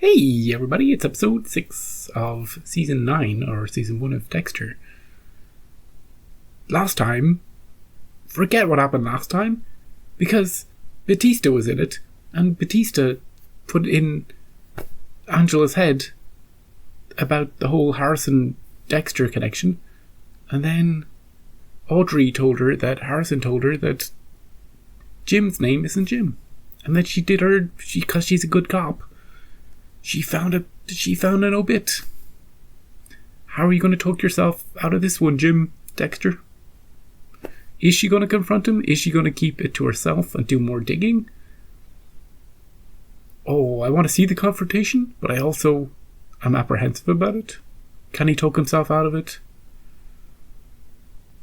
Hey everybody, it's episode 6 of season 9, or season 1 of Dexter. Last time, forget what happened last time, because Batista was in it, and Batista put in Angela's head about the whole Harrison-Dexter connection, and then Audrey told her that Harrison told her that Jim's name isn't Jim, and that because she's a good cop. She found an obit. How are you going to talk yourself out of this one, Jim, Dexter? Is she going to confront him? Is she going to keep it to herself and do more digging? Oh, I want to see the confrontation, but I also am apprehensive about it. Can he talk himself out of it?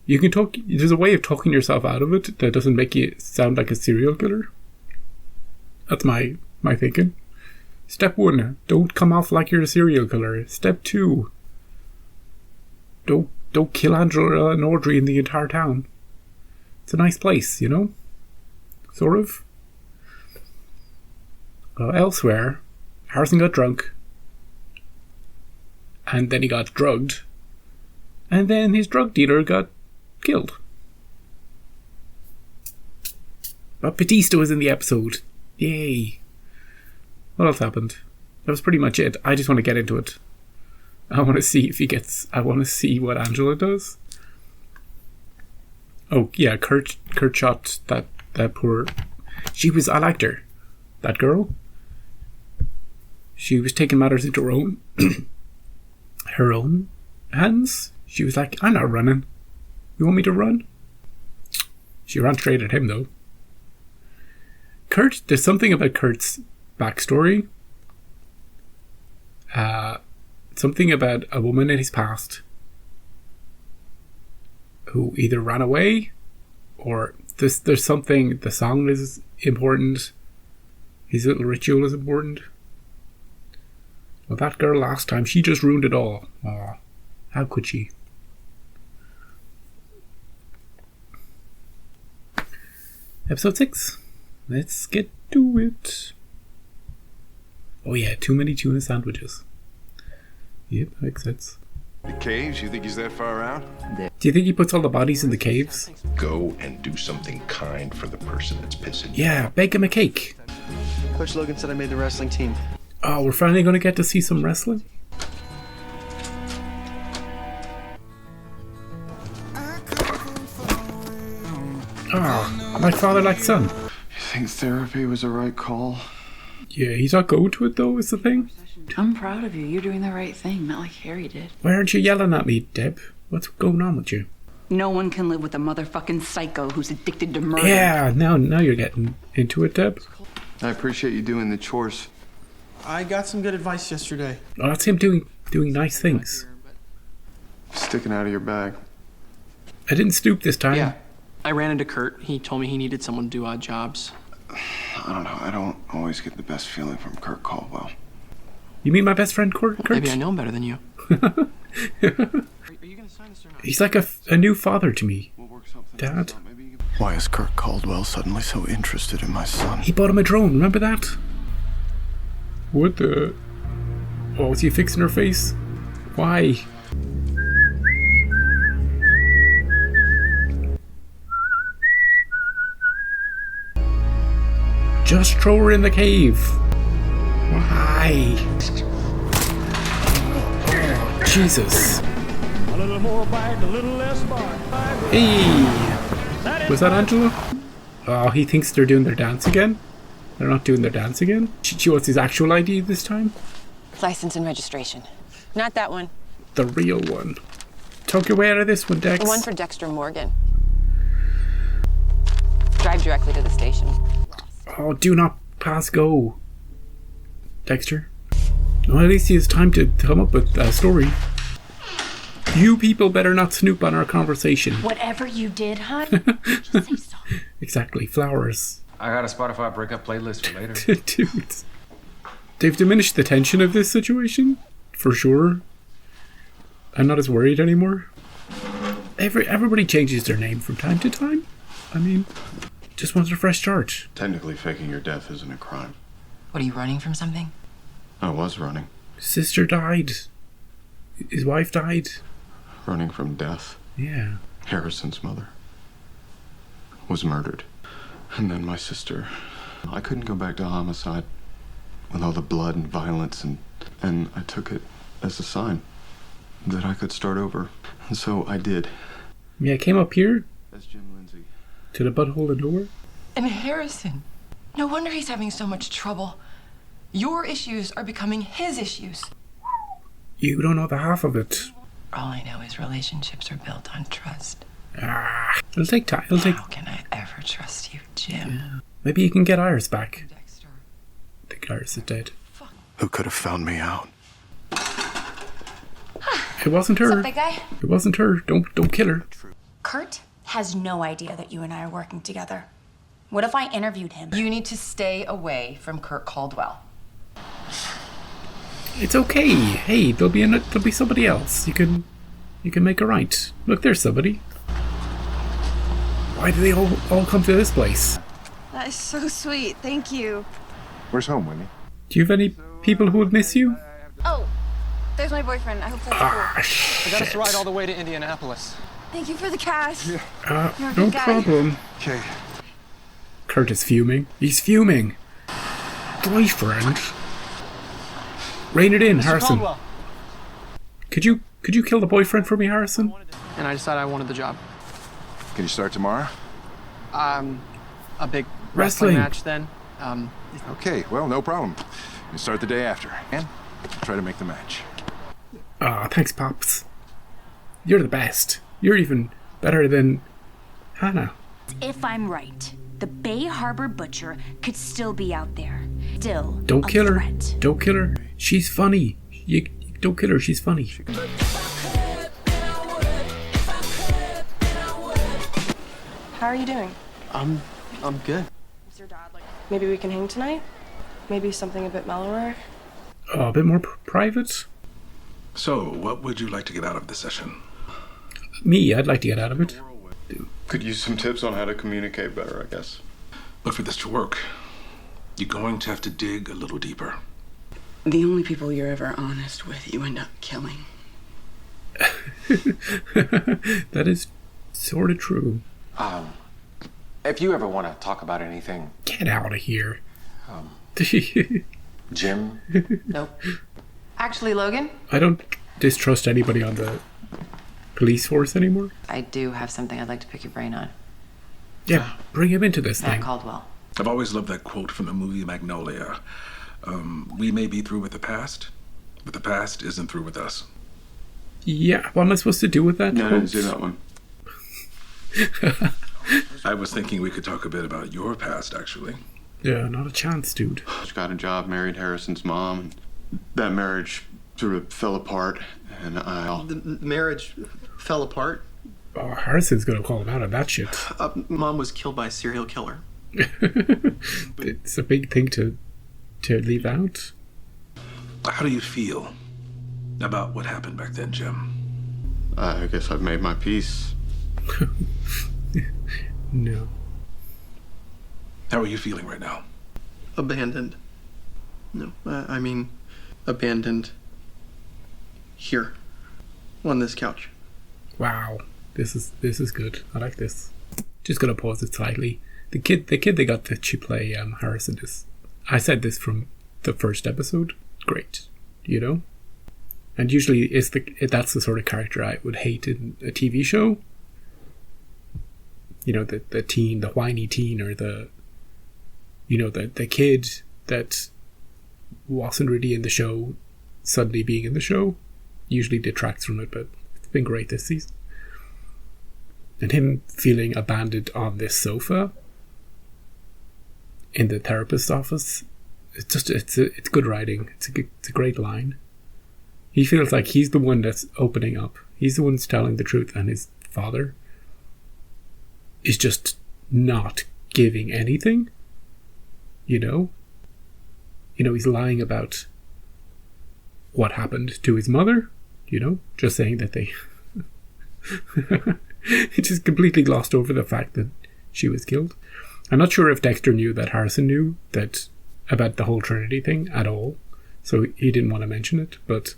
You can talk. There's a way of talking yourself out of it that doesn't make you sound like a serial killer. That's my thinking. Step 1, don't come off like you're a serial killer. Step 2, don't kill Angela and Audrey in the entire town. It's a nice place, you know? Sort of. Elsewhere, Harrison got drunk, and then he got drugged, and then his drug dealer got killed. But Batista was in the episode. Yay. What else happened? That was pretty much it. I just want to get into it. I want to see if he gets... I want to see what Angela does. Oh, yeah, Kurt shot that poor... I liked her. That girl. She was taking matters into her own hands. She was like, I'm not running. You want me to run? She ran straight at him, though. There's something about Kurt's backstory. Something about a woman in his past who either ran away or there's something. The song is important. His little ritual is important. Well, that girl last time, she just ruined it all. Aw, how could she? Episode 6. Let's get to it. Oh yeah, too many tuna sandwiches. Yep, makes sense. The caves? You think he's that far out? Do you think he puts all the bodies in the caves? Go and do something kind for the person that's pissing you. Yeah, bake him a cake. Coach Logan said I made the wrestling team. Oh, we're finally going to get to see some wrestling? Oh, like father, like son. You think therapy was the right call? Yeah, he's not going to it though, is the thing. I'm proud of you. You're doing the right thing, not like Harry did. Why aren't you yelling at me, Deb? What's going on with you? No one can live with a motherfucking psycho who's addicted to murder. Yeah, now you're getting into it, Deb. I appreciate you doing the chores. I got some good advice yesterday. Oh, that's him doing nice things. Sticking out of your bag. I didn't stoop this time. Yeah. I ran into Kurt. He told me he needed someone to do odd jobs. I don't know. I don't always get the best feeling from Kurt Caldwell. You mean my best friend Kurt? Maybe I know him better than you. Are you gonna sign this or not? He's like a new father to me. We'll work something Dad. out. Why is Kurt Caldwell suddenly so interested in my son? He bought him a drone, remember that? What the... Oh, is he fixing her face? Why? Just throw her in the cave. Why? Oh, Jesus. A little more bite, a little less bark. Hey! Was that Angela? Oh, he thinks they're doing their dance again? They're not doing their dance again? She wants his actual ID this time? License and registration. Not that one. The real one. Talk your way out of this one, Dex. The one for Dexter Morgan. Drive directly to the station. Oh, do not pass go, Dexter. Well, at least he has time to come up with a story. You people better not snoop on our conversation. Whatever you did, hon, just say so. Exactly, flowers. I got a Spotify breakup playlist for later. Dude. They've diminished the tension of this situation, for sure. I'm not as worried anymore. Everybody changes their name from time to time. I mean, just wants a fresh start. Technically, faking your death isn't a crime. What, are you running from something? I was running. His sister died. His wife died. Running from death. Yeah. Harrison's mother was murdered. And then my sister. I couldn't go back to homicide with all the blood and violence, and I took it as a sign that I could start over. And so I did. Yeah, I came up here That's Jim Lindsay. to the butthole of the door. And Harrison. No wonder he's having so much trouble. Your issues are becoming his issues. You don't know the half of it. All I know is relationships are built on trust. It'll take time. How can I ever trust you, Jim? Yeah. Maybe you can get Iris back. Dexter. I think Iris is dead. Who could have found me out? It wasn't her. What's up, big guy? It wasn't her. Don't kill her. Kurt has no idea that you and I are working together. What if I interviewed him? You need to stay away from Kurt Caldwell. It's okay. Hey, there'll be somebody else. You can make it right. Look, there's somebody. Why do they all come to this place? That is so sweet. Thank you. Where's home, Winnie? Do you have any people who would miss you? Oh, there's my boyfriend. I hope that's cool. I got us a ride all the way to Indianapolis. Thank you for the cash. You're a No good guy. problem. Okay. Kurt is fuming. He's fuming. Boyfriend. Rein it in, Harrison. Caldwell. Could you kill the boyfriend for me, Harrison? And I decided I wanted the job. Can you start tomorrow? A big Wrestling. wrestling match then. Okay, well, no problem. You start the day after, and try to make the match. Thanks, Pops. You're the best. You're even better than Hannah. If I'm right, the Bay Harbor Butcher could still be out there. Still Don't a kill her. threat. Don't kill her. She's funny. You don't kill her. She's funny. How are you doing? I'm good. Is your dad like... Maybe we can hang tonight? Maybe something a bit mellower? A bit more private. So, what would you like to get out of the session? Me, I'd like to get out of it. Could use some tips on how to communicate better, I guess. But for this to work, you're going to have to dig a little deeper. The only people you're ever honest with, you end up killing. That is sort of true. If you ever want to talk about anything, Get out of here. Jim, Nope. Actually, Logan, I don't distrust anybody on the police force anymore. I do have something I'd like to pick your brain on. Yeah, bring him into this Matt thing. Caldwell. I've always loved that quote from the movie Magnolia. We may be through with the past, but the past isn't through with us. Yeah, what am I supposed to do with that? No, I didn't quote? see that one. I was thinking we could talk a bit about your past, actually. Yeah, not a chance, dude. She got a job, married Harrison's mom. And that marriage sort of fell apart, and The marriage fell apart. Oh, Harrison's gonna call him out on that shit. Mom was killed by a serial killer. It's a big thing to leave out. How do you feel about what happened back then, Jim? I guess I've made my peace. No. How are you feeling right now? Abandoned. No, I mean, abandoned. Here. On this couch. Wow. This is good. I like this. Just gonna pause it slightly. The kid they got to play Harrison is, I said this from the first episode. Great. You know? And usually that's the sort of character I would hate in a TV show. You know, the teen, the whiny teen, or the kid that wasn't really in the show suddenly being in the show usually detracts from it, but it's been great this season. And him feeling abandoned on this sofa in the therapist's office, it's good writing. It's a great line. He feels like he's the one that's opening up. He's the one that's telling the truth, and his father is just not giving anything. You know, he's lying about what happened to his mother. You know, just saying that they he just completely glossed over the fact that she was killed. I'm not sure if Dexter knew that Harrison knew that about the whole Trinity thing at all. so he didn't want to mention it, but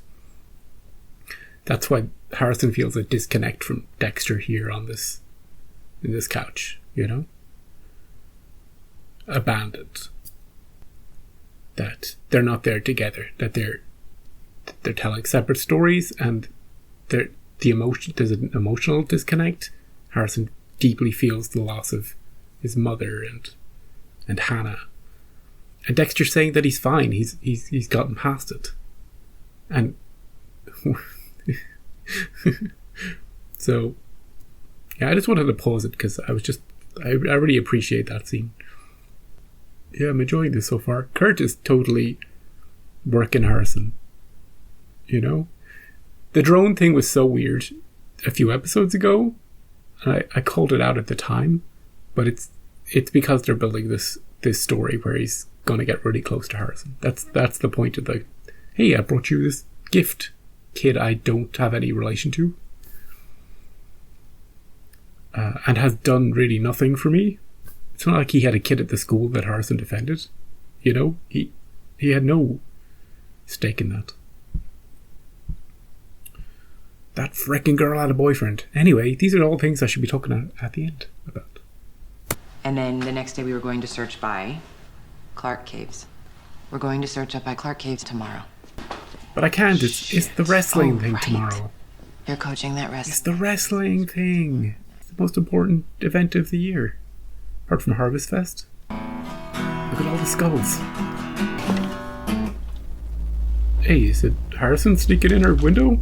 that's why Harrison feels a disconnect from Dexter here in this couch, you know? Abandoned. That they're not there together, that they're telling separate stories, and there's an emotional disconnect. Harrison deeply feels the loss of his mother and Hannah. And Dexter's saying that he's fine, he's gotten past it. And so yeah, I just wanted to pause it because I really appreciate that scene. Yeah, I'm enjoying this so far. Kurt is totally working Harrison. You know? The drone thing was so weird a few episodes ago. And I called it out at the time. But it's because they're building this story where he's going to get really close to Harrison. That's the point of the, hey, I brought you this gift, kid I don't have any relation to. And has done really nothing for me. It's not like he had a kid at the school that Harrison defended. You know, he had no stake in that. That frickin' girl had a boyfriend. Anyway, these are all things I should be talking at the end about. And then the next day we were going to search by Clark Caves. We're going to search up by Clark Caves tomorrow. But I can't. It's the wrestling thing tomorrow. You're coaching that wrestling. It's the wrestling thing. It's the most important event of the year. Apart from Harvest Fest. Look at all the skulls. Hey, is it Harrison sneaking in her window?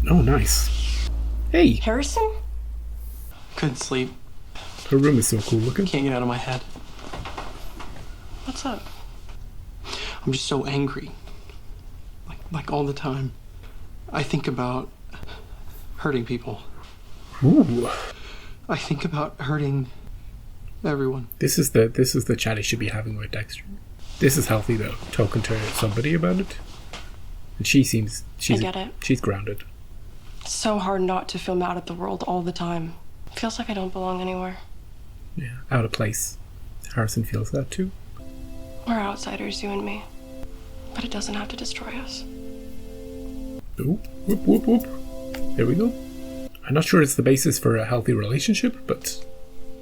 Oh, nice. Hey! Harrison? Couldn't sleep. Her room is so cool looking. Can't get out of my head. What's up? I'm just so angry. Like all the time. I think about hurting people. Ooh. I think about hurting everyone. This is the chat he should be having with Dexter. This is healthy though, talking to somebody about it. And she's I get it. She's grounded. It's so hard not to feel mad at the world all the time. It feels like I don't belong anywhere. Yeah, out of place. Harrison feels that too. We're outsiders, you and me. But it doesn't have to destroy us. Ooh, whoop, whoop, whoop. There we go. I'm not sure it's the basis for a healthy relationship, but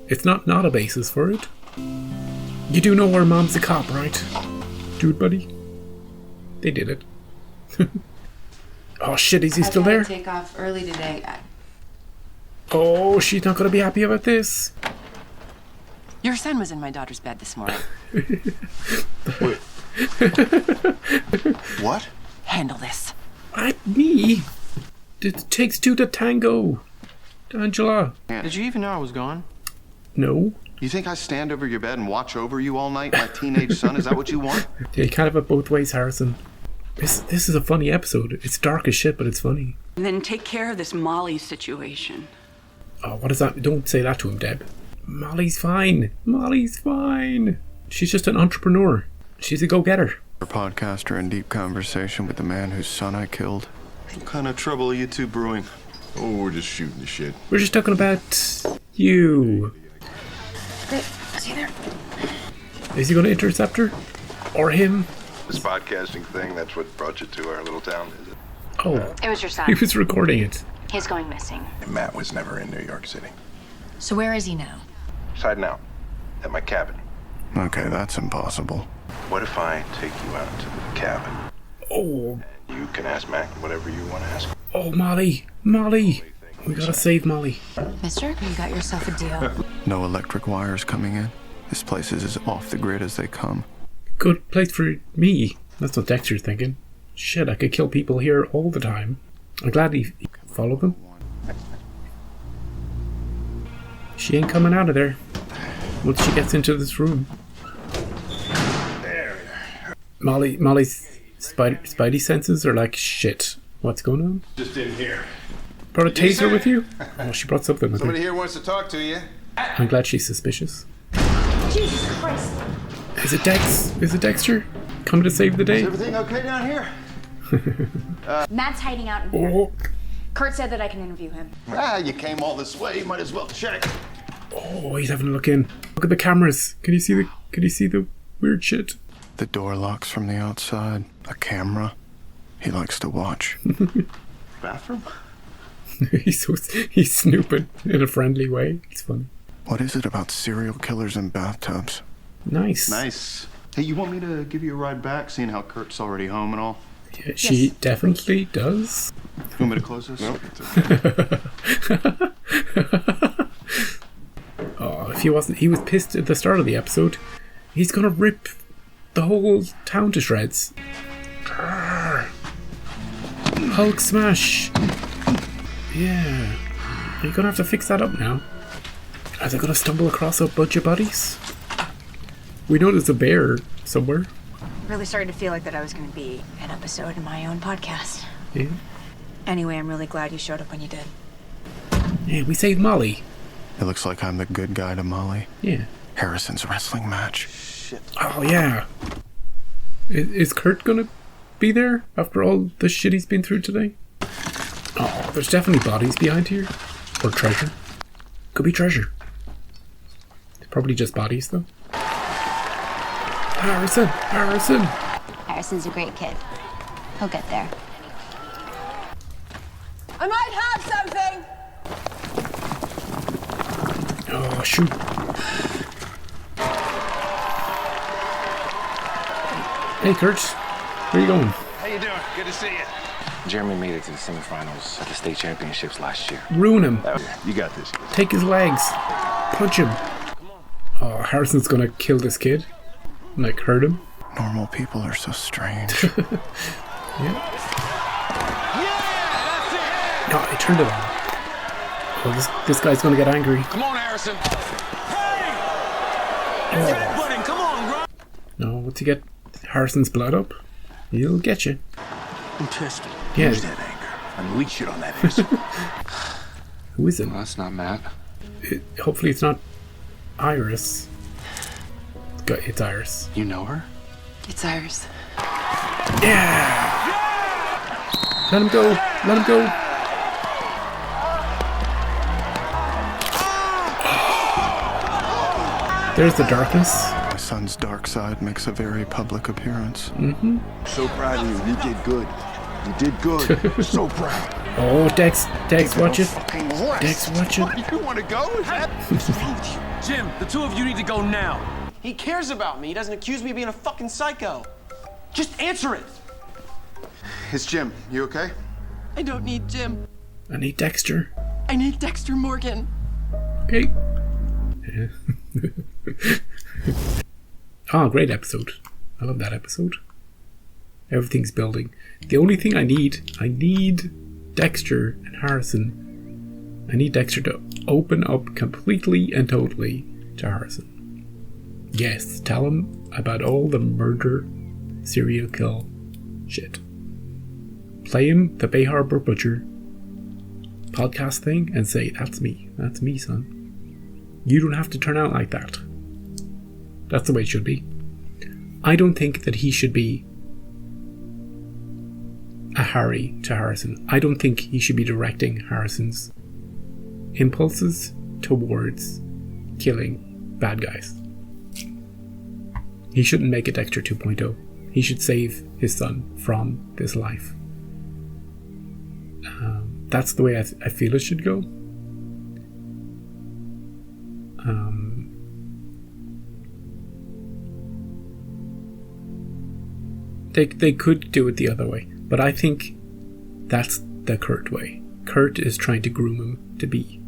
it's not a basis for it. You do know our mom's a cop, right? Dude, buddy? They did it. Oh shit, is he still there? Take off early today. Oh, she's not gonna be happy about this. Your son was in my daughter's bed this morning. What? Handle this. Me? It takes two to tango. Angela. Did you even know I was gone? No. You think I stand over your bed and watch over you all night, my teenage son? Is that what you want? Yeah, you kind of have both ways, Harrison. This is a funny episode. It's dark as shit, but it's funny. And then take care of this Molly situation. Oh, what is that? Don't say that to him, Deb. Molly's fine. Molly's fine. She's just an entrepreneur. She's a go-getter. A podcaster in deep conversation with the man whose son I killed. What kind of trouble are you two brewing? Oh, we're just shooting the shit. We're just talking about you. Great. Is he there? Is he going to intercept her? Or him? This podcasting thing, that's what brought you to our little town, is it? Oh. It was your son. He was recording it. He's going missing. Matt was never in New York City. So where is he now? He's hiding out at my cabin. Okay, that's impossible. What if I take you out to the cabin? Oh. And you can ask Matt whatever you want to ask. Oh, Molly. Molly. We gotta save Molly. Mister, you got yourself a deal. No electric wires coming in. This place is as off the grid as they come. Good place for me. That's what Dexter's thinking. Shit, I could kill people here all the time. I'm glad he followed them. She ain't coming out of there once she gets into this room. Molly's spidey senses are like, shit, what's going on? Just in here. Brought a taser with you? Oh, she brought something with her. Somebody here wants to talk to you. I'm glad she's suspicious. Jesus Christ. Is it Dex? Is it Dexter? Come to save the day? Is everything okay down here? Matt's hiding out in here. Oh. Kurt said that I can interview him. You came all this way. You might as well check. Oh, he's having a look in. Look at the cameras. Can you see the weird shit? The door locks from the outside. A camera. He likes to watch. Bathroom? he's snooping in a friendly way. It's funny. What is it about serial killers and bathtubs? Nice. Nice. Hey, you want me to give you a ride back, seeing how Kurt's already home and all? Yeah, she definitely does. You want me to close this? Nope. Oh, if he wasn't, he was pissed at the start of the episode. He's gonna rip the whole town to shreds. Hulk smash. Yeah. You're gonna have to fix that up now. Are they gonna stumble across a bunch of bodies? We know there's a bear somewhere. Really started to feel like that I was going to be an episode in my own podcast. Yeah. Anyway, I'm really glad you showed up when you did. Yeah, we saved Molly. It looks like I'm the good guy to Molly. Yeah. Harrison's wrestling match. Shit. Oh, yeah. Is Kurt gonna be there after all the shit he's been through today? Oh, there's definitely bodies behind here. Or treasure. Could be treasure. It's probably just bodies, though. Harrison! Harrison's a great kid. He'll get there. I might have something! Oh, shoot. Hey, Kurt. Where you going? How you doing? Good to see you. Jeremy made it to the semifinals at the state championships last year. Ruin him. You got this. Take his legs. Punch him. Oh, Harrison's gonna kill this kid. Like, hurt him. Normal people are so strange. Yeah. No, I turned it on. Oh, this guy's gonna get angry. Come on, Harrison. Oh. Come on, bro. No, once you get Harrison's blood up, he'll get you. I'm tested. Yeah. Use that anger. Unleash it on that asshole. Who is it? Well, that's not Matt. Hopefully it's not Iris. It's Iris. You know her? It's Iris. Yeah! Let him go. Let him go. There's the darkness. My son's dark side makes a very public appearance. Mm-hmm. So proud of you. You did good. You did good. So proud. Oh, Dex, watch it. Dex, watch it. You want to go? What's wrong with you? Jim, the two of you need to go now. He cares about me. He doesn't accuse me of being a fucking psycho. Just answer it. It's Jim. You okay? I don't need Jim. I need Dexter. I need Dexter Morgan. Okay. Yeah. Oh, great episode. I love that episode. Everything's building. The only thing I need Dexter and Harrison. I need Dexter to open up completely and totally to Harrison. Yes, tell him about all the murder, serial kill shit. Play him the Bay Harbor Butcher podcast thing and say, that's me, son. You don't have to turn out like that. That's the way it should be. I don't think that he should be a Harry to Harrison. I don't think he should be directing Harrison's impulses towards killing bad guys. He shouldn't make a Dexter 2.0. He should save his son from this life. That's the way I feel it should go. They could do it the other way, but I think that's the Kurt way. Kurt is trying to groom him to be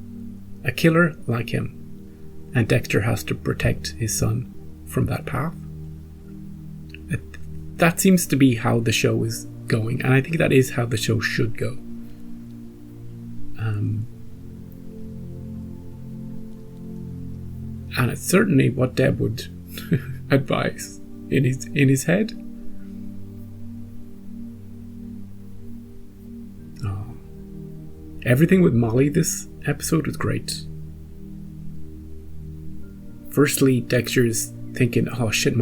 a killer like him, and Dexter has to protect his son from that path. That seems to be how the show is going, and I think that is how the show should go. And it's certainly what Deb would advise in his head. Oh. Everything with Molly this episode was great. Firstly, Dexter's thinking, oh shit,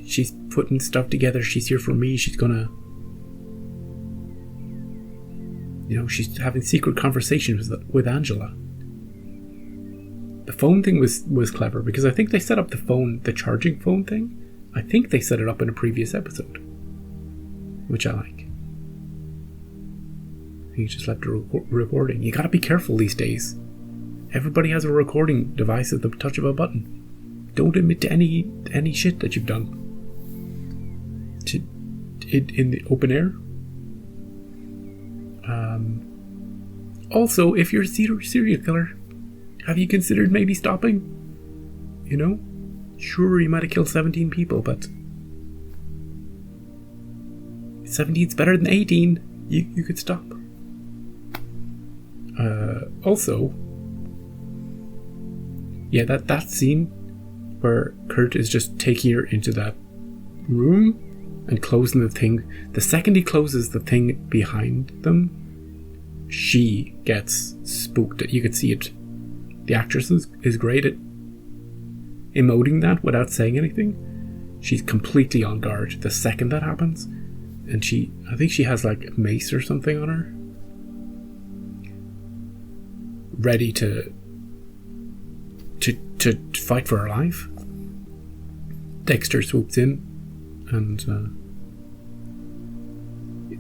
she's putting stuff together, she's here for me, she's gonna, she's having secret conversations with Angela. The phone thing was clever, because I think they set up the charging phone thing I think they set it up in a previous episode, which I like. You just left a recording. You gotta be careful these days. Everybody has a recording device at the touch of a button. Don't admit to any shit that you've done in the open air. Also, if you're a serial killer, have you considered maybe stopping? You know? Sure, you might have killed 17 people, but 17's better than 18. You could stop. Also, yeah, that scene where Kurt is just taking her into that room and closing the thing. The second he closes the thing behind them, she gets spooked. You could see it. The actress is great at emoting that without saying anything. She's completely on guard the second that happens. And I think she has like a mace or something on her, ready to fight for her life. Dexter swoops in and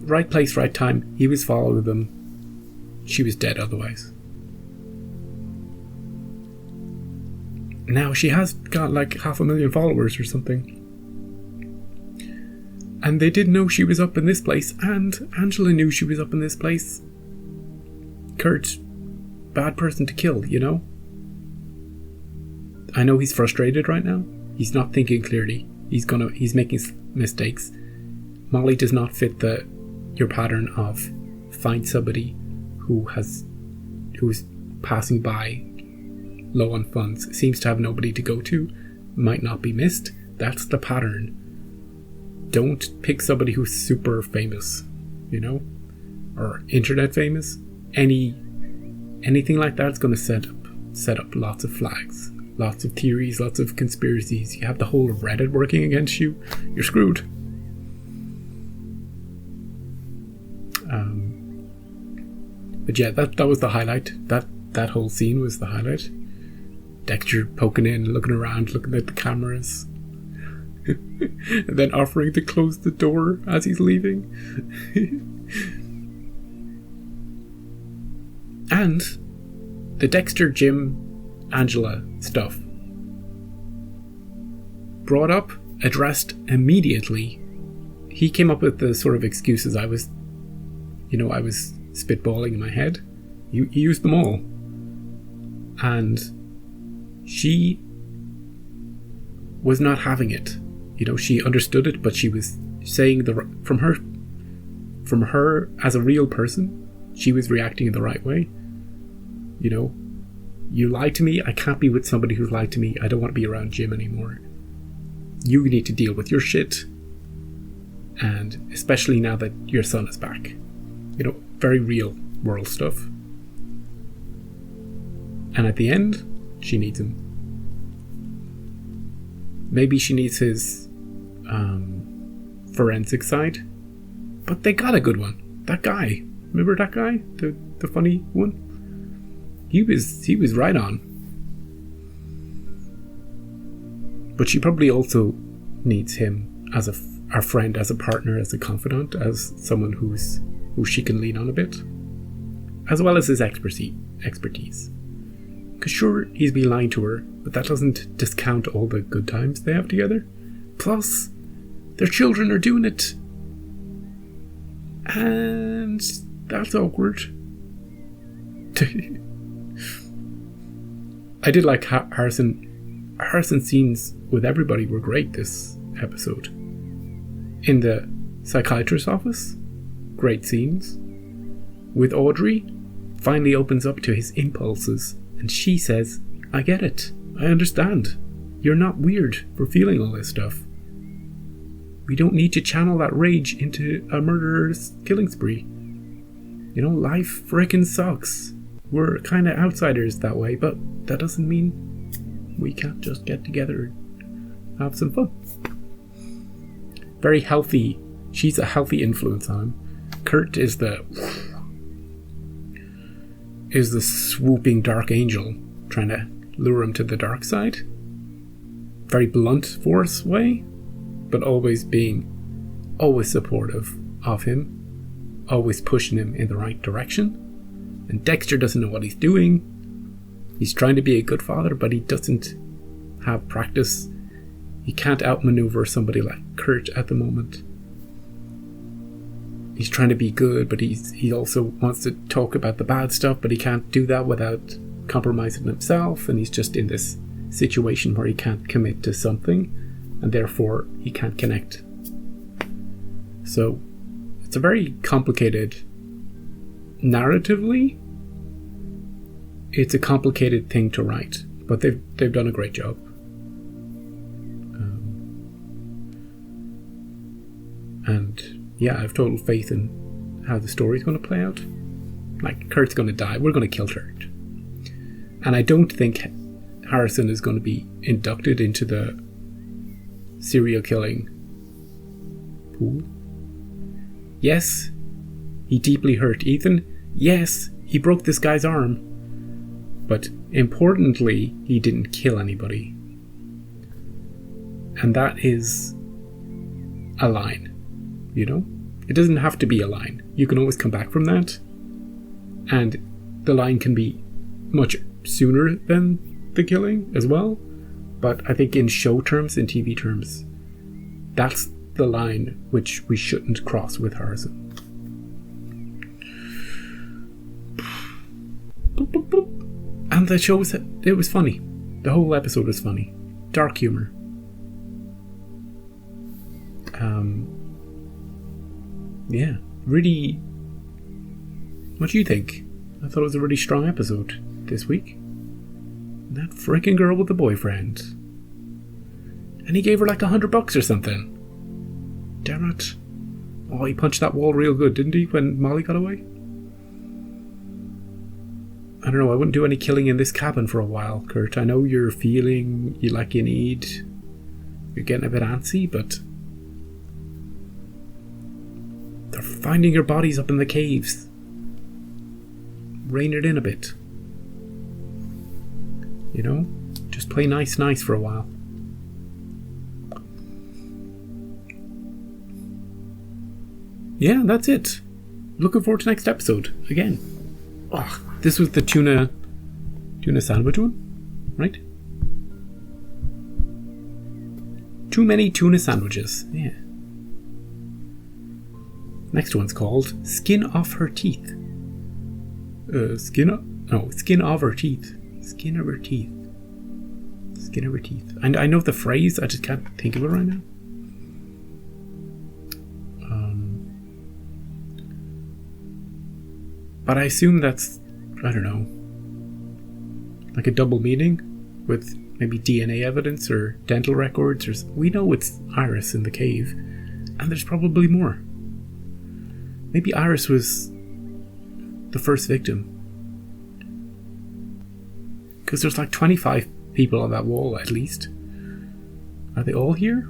right place, right time. He was following them. She was dead otherwise. Now she has got like 500,000 followers or something. And they didn't know she was up in this place, and Angela knew she was up in this place. Kurt, bad person to kill, you know? I know he's frustrated right now. He's not thinking clearly. He's making mistakes. Molly does not fit your pattern of find somebody who's passing by low on funds, seems to have nobody to go to, might not be missed. That's the pattern. Don't pick somebody who's super famous, you know, or internet famous. Anything like that's going to set up lots of flags, lots of theories, lots of conspiracies. You have the whole of Reddit working against you. You're screwed. But yeah, that was the highlight. That whole scene was the highlight. Dexter poking in, looking around, looking at the cameras. And then offering to close the door as he's leaving. And the Dexter, Jim, Angela stuff brought up, addressed immediately. He came up with the sort of excuses I was spitballing in my head. He used them all. And she was not having it. You know, she understood it, but she was saying from her as a real person, she was reacting in the right way. You know, you lied to me. I can't be with somebody who's lied to me. I don't want to be around Jim anymore. You need to deal with your shit. And especially now that your son is back. You know, very real world stuff. And at the end, she needs him. Maybe she needs his forensic side. But they got a good one. That guy. Remember that guy? The funny one? He was right on. But she probably also needs him as a friend, as a partner, as a confidant, as someone who she can lean on a bit. As well as his expertise. Because sure, he's been lying to her, but that doesn't discount all the good times they have together. Plus, their children are doing it. And that's awkward. I did like Harrison. Harrison's scenes with everybody were great this episode. In the psychiatrist's office, great scenes. With Audrey, finally opens up to his impulses. And she says, I get it. I understand. You're not weird for feeling all this stuff. We don't need to channel that rage into a murderer's killing spree. You know, life frickin' sucks. We're kind of outsiders that way, but that doesn't mean we can't just get together and have some fun. Very healthy. She's a healthy influence on him. Kurt is the swooping dark angel trying to lure him to the dark side. Very blunt force way. but always supportive of him, always pushing him in the right direction. And Dexter doesn't know what he's doing. He's trying to be a good father, but he doesn't have practice. He can't outmaneuver somebody like Kurt at the moment. He's trying to be good, but he also wants to talk about the bad stuff, but he can't do that without compromising himself, and he's just in this situation where he can't commit to something, and therefore he can't connect. So it's a very complicated narratively. It's a complicated thing to write, but they've done a great job. And yeah, I have total faith in how the story's going to play out. Like, Kurt's going to die. We're going to kill Kurt. And I don't think Harrison is going to be inducted into the serial killing pool. Yes, he deeply hurt Ethan. Yes, he broke this guy's arm. But importantly, he didn't kill anybody. And that is a line. You know? It doesn't have to be a line. You can always come back from that. And the line can be much sooner than the killing as well. But I think in show terms, in TV terms, that's the line which we shouldn't cross with Harrison. And the show it was funny. The whole episode was funny. Dark humor. Yeah, really. What do you think? I thought it was a really strong episode this week. That freaking girl with the boyfriend. And he gave her like $100 or something. Damn it. Oh, he punched that wall real good, didn't he, when Molly got away? I don't know, I wouldn't do any killing in this cabin for a while, Kurt. I know you're feeling you need. You're getting a bit antsy, but they're finding your bodies up in the caves. Rein it in a bit. You know? Just play nice for a while. Yeah, that's it. Looking forward to next episode. Again. Oh, this was the tuna sandwich one, right? Too many tuna sandwiches. Yeah. Next one's called Skin Off Her Teeth. Skin of her teeth. Skin of her teeth. Skin of her teeth. I know the phrase, I just can't think of it right now. But I assume that's, I don't know, like a double meaning with maybe DNA evidence or dental records. Or we know it's Iris in the cave, and there's probably more. Maybe Iris was the first victim. Because there's like 25 people on that wall at least. Are they all here?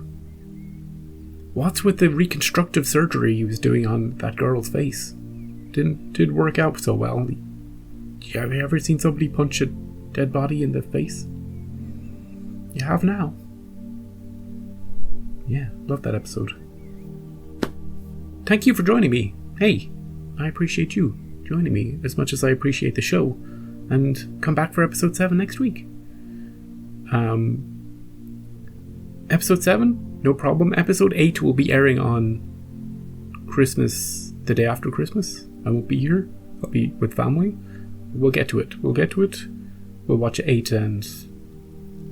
What's with the reconstructive surgery he was doing on that girl's face? Didn't work out so well. Have you ever seen somebody punch a dead body in the face? You have now. Yeah, love that episode. Thank you for joining me. Hey, I appreciate you joining me as much as I appreciate the show. And come back for episode 7 next week. Episode 7, no problem. Episode 8 will be airing on Christmas, the day after Christmas. I won't be here. I'll be with family. We'll get to it. We'll watch 8 and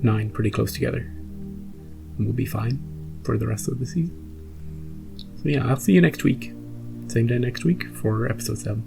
9 pretty close together. And we'll be fine for the rest of the season. So yeah, I'll see you next week. Same day next week for episode 7.